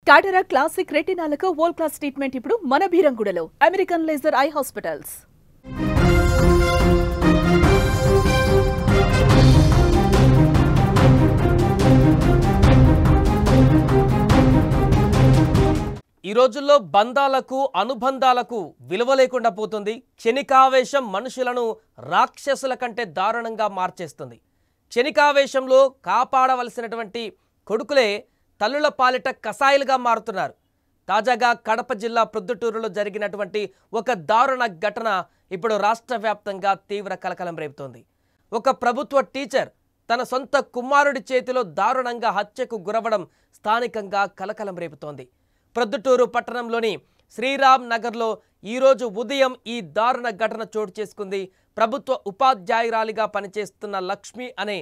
Cataract classic రెటినాలకు world class treatment ఇప్పుడు మన బీరంగూడలో అమెరికన్ లేజర్ ఐ హాస్పిటల్స్. ఈ రోజుల్లో బంధాలకు అనుబంధాలకు విలువ లేకుండా పోతుంది. క్షణికావేశం మనుషులను రాక్షసుల కంటే దారుణంగా మార్చేస్తుంది. క్షణికావేశంలో కాపాడవలసినటువంటి కొడుకులే తల్లుల పాలిట కసాయిలుగా మారుతున్నారు. తాజాగా కడప జిల్లా ప్రొద్దుటూరులో జరిగినటువంటి ఒక దారుణ ఘటన ఇప్పుడు రాష్ట్ర వ్యాప్తంగా తీవ్ర కలకలం రేపుతోంది. ఒక ప్రభుత్వ టీచర్ తన సొంత కుమారుడి చేతిలో దారుణంగా హత్యకు గురవడం స్థానికంగా కలకలం రేపుతోంది. ప్రొద్దుటూరు పట్టణంలోని శ్రీరామ్ నగర్లో ఈరోజు ఉదయం ఈ దారుణ ఘటన చోటు చేసుకుంది. ప్రభుత్వ ఉపాధ్యాయురాలిగా పనిచేస్తున్న లక్ష్మి అనే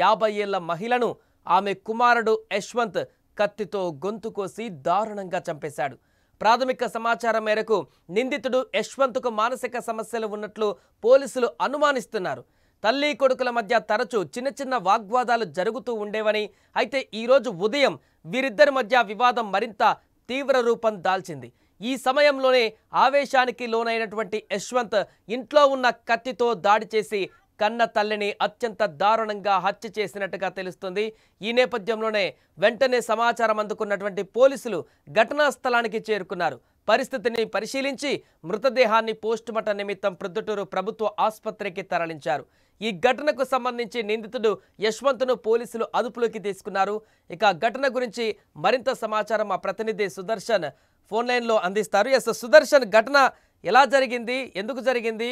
50 ఏళ్ల మహిళను ఆమె కుమారుడు యశ్వంత్ కత్తితో గొంతు కోసి దారుణంగా చంపేశాడు. ప్రాథమిక సమాచారం మేరకు నిందితుడు యశ్వంత్కు మానసిక సమస్యలు ఉన్నట్లు పోలీసులు అనుమానిస్తున్నారు. తల్లి కొడుకుల మధ్య తరచూ చిన్న చిన్న వాగ్వాదాలు జరుగుతూ ఉండేవని, అయితే ఈరోజు ఉదయం వీరిద్దరి మధ్య వివాదం మరింత తీవ్ర రూపం దాల్చింది. ఈ సమయంలోనే ఆవేశానికి లోనైనటువంటి యశ్వంత్ ఇంట్లో ఉన్న కత్తితో దాడి చేసి కన్న తల్లిని అత్యంత దారుణంగా హత్య చేసినట్టుగా తెలుస్తుంది. ఈ నేపథ్యంలోనే వెంటనే సమాచారం అందుకున్నటువంటి పోలీసులు ఘటనా స్థలానికి చేరుకున్నారు. పరిస్థితిని పరిశీలించి మృతదేహాన్ని పోస్టుమార్టం నిమిత్తం ప్రొద్దుటూరు ప్రభుత్వ ఆసుపత్రికి తరలించారు. ఈ ఘటనకు సంబంధించి నిందితుడు యశ్వంత్ను పోలీసులు అదుపులోకి తీసుకున్నారు. ఇక ఘటన గురించి మరింత సమాచారం మా ప్రతినిధి సుదర్శన్ ఫోన్ లైన్లో అందిస్తారు. ఎస్ సుదర్శన్, ఘటన ఎలా జరిగింది, ఎందుకు జరిగింది,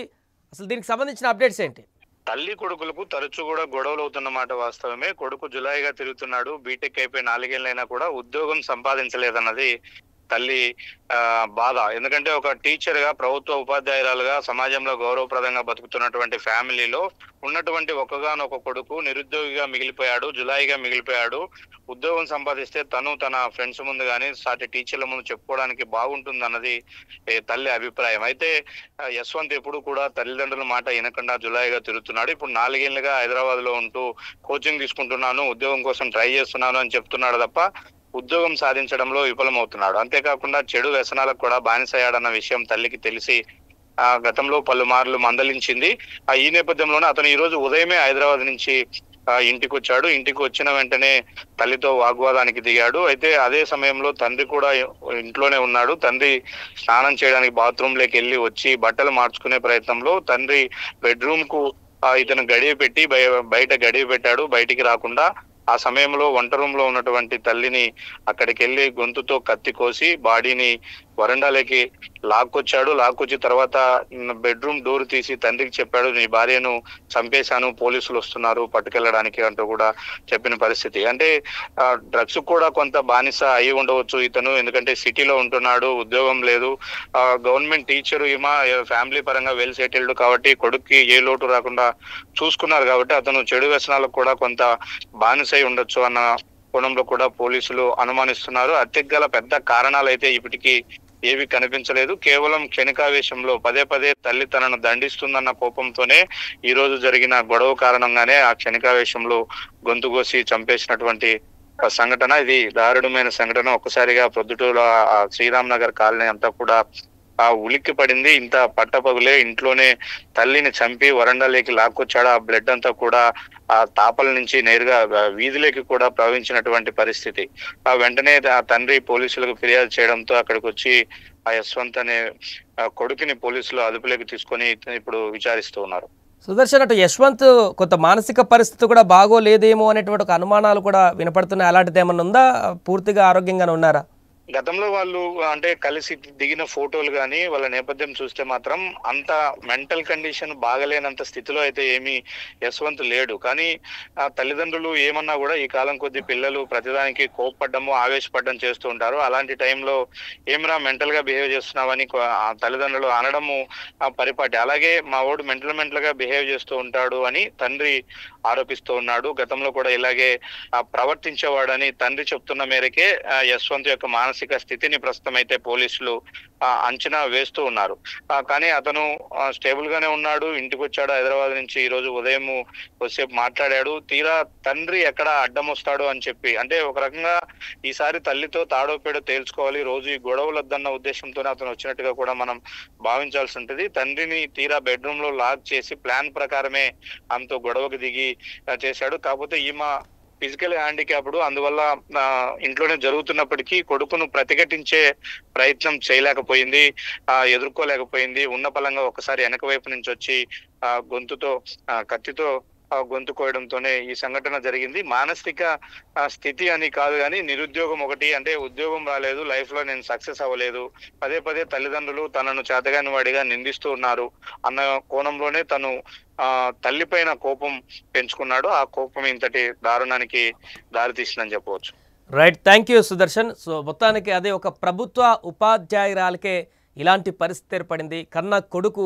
అసలు దీనికి సంబంధించిన అప్డేట్స్ ఏంటి? తల్లి కొడుకులకు తరచూ కూడా గొడవలు అవుతున్నమాట వాస్తవమే. కొడుకు జులాయిగా తిరుగుతున్నాడు. బీటెక్ అయిపోయి 4 ఏళ్ళైనా కూడా ఉద్యోగం సంపాదించలేదన్నది తల్లి బాధ. ఎందుకంటే ఒక టీచర్ గా, ప్రభుత్వ ఉపాధ్యాయురాలుగా సమాజంలో గౌరవప్రదంగా బతుకుతున్నటువంటి ఫ్యామిలీలో ఉన్నటువంటి ఒక్కగానొక కొడుకు నిరుద్యోగిగా మిగిలిపోయాడు, జులాయిగా మిగిలిపోయాడు. ఉద్యోగం సంపాదిస్తే తను తన ఫ్రెండ్స్ ముందు కానీ సాటి టీచర్ల ముందు చెప్పుకోవడానికి బాగుంటుంది అన్నది తల్లి అభిప్రాయం. అయితే యశ్వంత్ ఎప్పుడు కూడా తల్లిదండ్రుల మాట వినకుండా జులాయిగా తిరుగుతున్నాడు. ఇప్పుడు 4 ఏళ్ళుగా హైదరాబాద్ లో ఉంటూ కోచింగ్ తీసుకుంటున్నాను, ఉద్యోగం కోసం ట్రై చేస్తున్నాను అని చెప్తున్నాడు తప్ప ఉద్యోగం సాధించడంలో విఫలమవుతున్నాడు. అంతేకాకుండా చెడు వ్యసనాలకు కూడా బానిసయ్యాడన్న విషయం తల్లికి తెలిసి గతంలో పలుమార్లు మందలించింది. ఈ నేపథ్యంలోనే అతను ఈ రోజు ఉదయమే హైదరాబాద్ నుంచి ఇంటికి వచ్చాడు. ఇంటికి వచ్చిన వెంటనే తల్లితో వాగ్వాదానికి దిగాడు. అయితే అదే సమయంలో తండ్రి కూడా ఇంట్లోనే ఉన్నాడు. తండ్రి స్నానం చేయడానికి బాత్రూమ్ లోకి వెళ్ళి వచ్చి బట్టలు మార్చుకునే ప్రయత్నంలో తండ్రి బెడ్రూమ్ కు ఇతను గడియ పెట్టి బయట గడియ పెట్టాడు, బయటికి రాకుండా. ఆ సమయంలో వంట రూమ్ లో ఉన్నటువంటి తల్లిని అక్కడికి వెళ్ళి గొంతుతో కత్తి కోసి బాడీని వరండాలోకి లాక్కొచ్చి తర్వాత బెడ్రూమ్ డోర్ తీసి తండ్రికి చెప్పాడు, నీ భార్యను చంపేశాను, పోలీసులు వస్తున్నారు పట్టుకెళ్ళడానికి అంటూ కూడా చెప్పిన పరిస్థితి. అంటే డ్రగ్స్ కూడా కొంత బానిస అయి ఉండవచ్చు ఇతను, ఎందుకంటే సిటీలో ఉంటున్నాడు, ఉద్యోగం లేదు, గవర్నమెంట్ టీచరు, ఈమె ఫ్యామిలీ పరంగా వెల్ సెటిల్డ్ కాబట్టి కొడుక్కి ఏ లోటు రాకుండా చూసుకున్నారు కాబట్టి అతను చెడు వ్యసనాలకు కూడా కొంత బానిస అయి ఉండొచ్చు అన్న కోణంలో కూడా పోలీసులు అనుమానిస్తున్నారు. హత్యకు గల పెద్ద కారణాలు అయితే ఇప్పటికీ ఏవి కనిపించలేదు. కేవలం క్షణికావేశంలో పదే తల్లి తనను దండిస్తుందన్న కోపంతోనే ఈ రోజు జరిగిన గొడవ కారణంగానే ఆ క్షణికావేశంలో గొంతు కోసి చంపేసినటువంటి సంఘటన. ఇది దారుణమైన సంఘటన. ఒక్కసారిగా ప్రొద్దుటూరు శ్రీరామ్ నగర్ కాలనీ అంతా కూడా ఉలిక్కి పడింది. ఇంత పట్టపగులే ఇంట్లోనే తల్లిని చంపి వరండాలోకి లాక్కొచ్చాడు. ఆ బ్లడ్ అంతా కూడా ఆ తాపల నుంచి నేరుగా వీధిలోకి కూడా ప్రవహించినటువంటి పరిస్థితి. వెంటనే ఆ తండ్రి పోలీసులకు ఫిర్యాదు చేయడంతో అక్కడికి వచ్చి ఆ యశ్వంత్ అనే కొడుకుని పోలీసులు అదుపులోకి తీసుకొని ఇప్పుడు విచారిస్తూ ఉన్నారు. సుదర్శన్, అటు యశ్వంత్ కొంత మానసిక పరిస్థితి కూడా బాగోలేదేమో అనేటువంటి ఒక అనుమానాలు కూడా వినపడుతున్నాయి. అలాంటిది ఏమన్నా ఉందా? పూర్తిగా ఆరోగ్యంగానే ఉన్నారా? గతంలో వాళ్ళు అంటే కలిసి దిగిన ఫోటోలు కానీ వాళ్ళ నేపథ్యం చూస్తే మాత్రం అంత మెంటల్ కండిషన్ బాగలేనంత స్థితిలో అయితే ఏమీ యశ్వంత్ లేడు. కానీ ఆ తల్లిదండ్రులు ఏమన్నా కూడా ఈ కాలం కొద్ది పిల్లలు ప్రతిదానికి కోప్పడ్డము, ఆవేశపడ్డం చేస్తూ ఉంటారు. అలాంటి టైంలో ఏమిరా మెంటల్ గా బిహేవ్ చేస్తున్నావని తల్లిదండ్రులు అనడము పరిపాటి. అలాగే మా వాడు మెంటల్ గా బిహేవ్ చేస్తూ ఉంటాడు అని తండ్రి ఆరోపిస్తూ ఉన్నాడు. గతంలో కూడా ఇలాగే ప్రవర్తించేవాడని తండ్రి చెప్తున్న మేరకే యశ్వంత్ యొక్క మానసిక మానసిక స్థితిని ప్రస్తుతం అయితే పోలీసులు అంచనా వేస్తూ ఉన్నారు. కానీ అతను స్టేబుల్ గానే ఉన్నాడు. ఇంటికి వచ్చాడు హైదరాబాద్ నుంచి. ఈ రోజు ఉదయం కొద్దిసేపు మాట్లాడాడు. తీరా తండ్రి ఎక్కడ అడ్డం వస్తాడు అని చెప్పి, అంటే ఒక రకంగా ఈసారి తల్లితో తాడోపేడో తేల్చుకోవాలి, రోజు ఈ గొడవలు వద్దన్న ఉద్దేశంతోనే అతను వచ్చినట్టుగా కూడా మనం భావించాల్సి ఉంటుంది. తండ్రిని తీరా బెడ్రూమ్ లో లాక్ చేసి ప్లాన్ ప్రకారమే ఆమెతో గొడవకు దిగి చేశాడు. కాకపోతే ఈమె ఫిజికల్ హ్యాండిక్యాప్డ్, అందువల్ల ఇంట్లోనే జరుగుతున్నప్పటికీ కొడుకును ప్రతిఘటించే ప్రయత్నం చేయలేకపోయింది, ఎదుర్కోలేకపోయింది. ఉన్న పలంగా ఒకసారి వెనక వైపు నుంచి వచ్చి గొంతుతో కత్తితో గొంతు కోయడంతోనే ఈ సంఘటన జరిగింది. మానసిక స్థితి అని కాదు కానీ నిరుద్యోగం ఒకటి, అంటే ఉద్యోగం రాలేదు, లైఫ్ లో నేను సక్సెస్ అవ్వలేదు, పదే పదే తల్లిదండ్రులు తనను చేతగాని వాడిగా నిందిస్తూ ఉన్నారు అన్న కోణంలోనే తను తల్లి పైన కోపం పెంచుకున్నాడు. ఆ కోపం ఇంతటి దారుణానికి దారితీసిందని చెప్పవచ్చు. Right, thank you Sudarshan. So మొత్తానికి అదే ఒక ప్రభుత్వ ఉపాధ్యాయురాలకే ఇలాంటి పరిస్థితి ఏర్పడింది. కన్న కొడుకు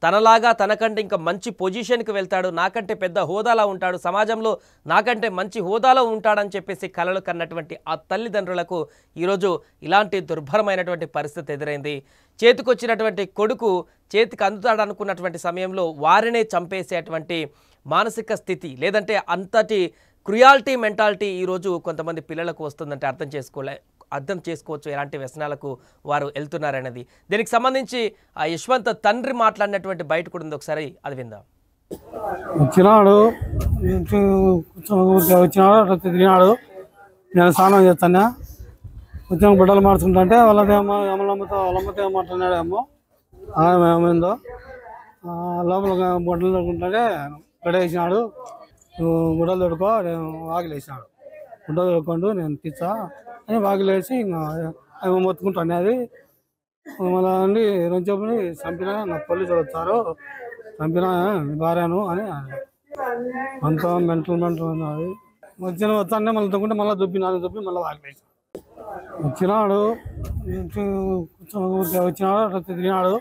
తనలాగా తనకంటే ఇంకా మంచి పొజిషన్కి వెళ్తాడు, నాకంటే పెద్ద హోదాలో ఉంటాడు, సమాజంలో నాకంటే మంచి హోదాలో ఉంటాడని చెప్పేసి కలలు కన్నటువంటి ఆ తల్లిదండ్రులకు ఈరోజు ఇలాంటి దుర్భరమైనటువంటి పరిస్థితి ఎదురైంది. చేతికొచ్చినటువంటి కొడుకు చేతికి అందుతాడనుకున్నటువంటి సమయంలో వారినే చంపేసేటువంటి మానసిక స్థితి, లేదంటే అంతటి క్రుయాలిటీ మెంటాలిటీ ఈరోజు కొంతమంది పిల్లలకు వస్తుందంటే అర్థం చేసుకోవచ్చు ఎలాంటి వ్యసనాలకు వారు వెళ్తున్నారనేది. దీనికి సంబంధించి ఆ యశ్వంత్ తండ్రి మాట్లాడినటువంటి బయట కూడా ఉంది, ఒకసారి అది విందాం. వచ్చినాడు తిరిగినాడు, నేను స్నానం చేస్తాను, వచ్చిన బిడ్డలు మార్చుకుంటుంటే వాళ్ళదేమో వాళ్ళమ్మతో ఏమంటున్నాడేమో ఏమైందో లోపల బొడ్డలు తొడుకుంటుంటే గడేసినాడు, గుడ్డలు తొడుకో వాకిలు వేసినాడు, గుడ్డలు తొడుకోండు నేను తీసా అని వాకిలు వేసి ఇంకా మొత్తుకుంటాను. అది మళ్ళీ అండి రెండు చెప్పుని చంపినా నాకు పోలీసులు వచ్చారు, చంపినా భార్యను అని అంత మెంటల్ ఉన్నది. వస్తానే మళ్ళీ తొక్కుంటే మళ్ళీ దుప్పి మళ్ళీ వాకిలు వేసినాడు. వచ్చినాడు తిరిగినాడు,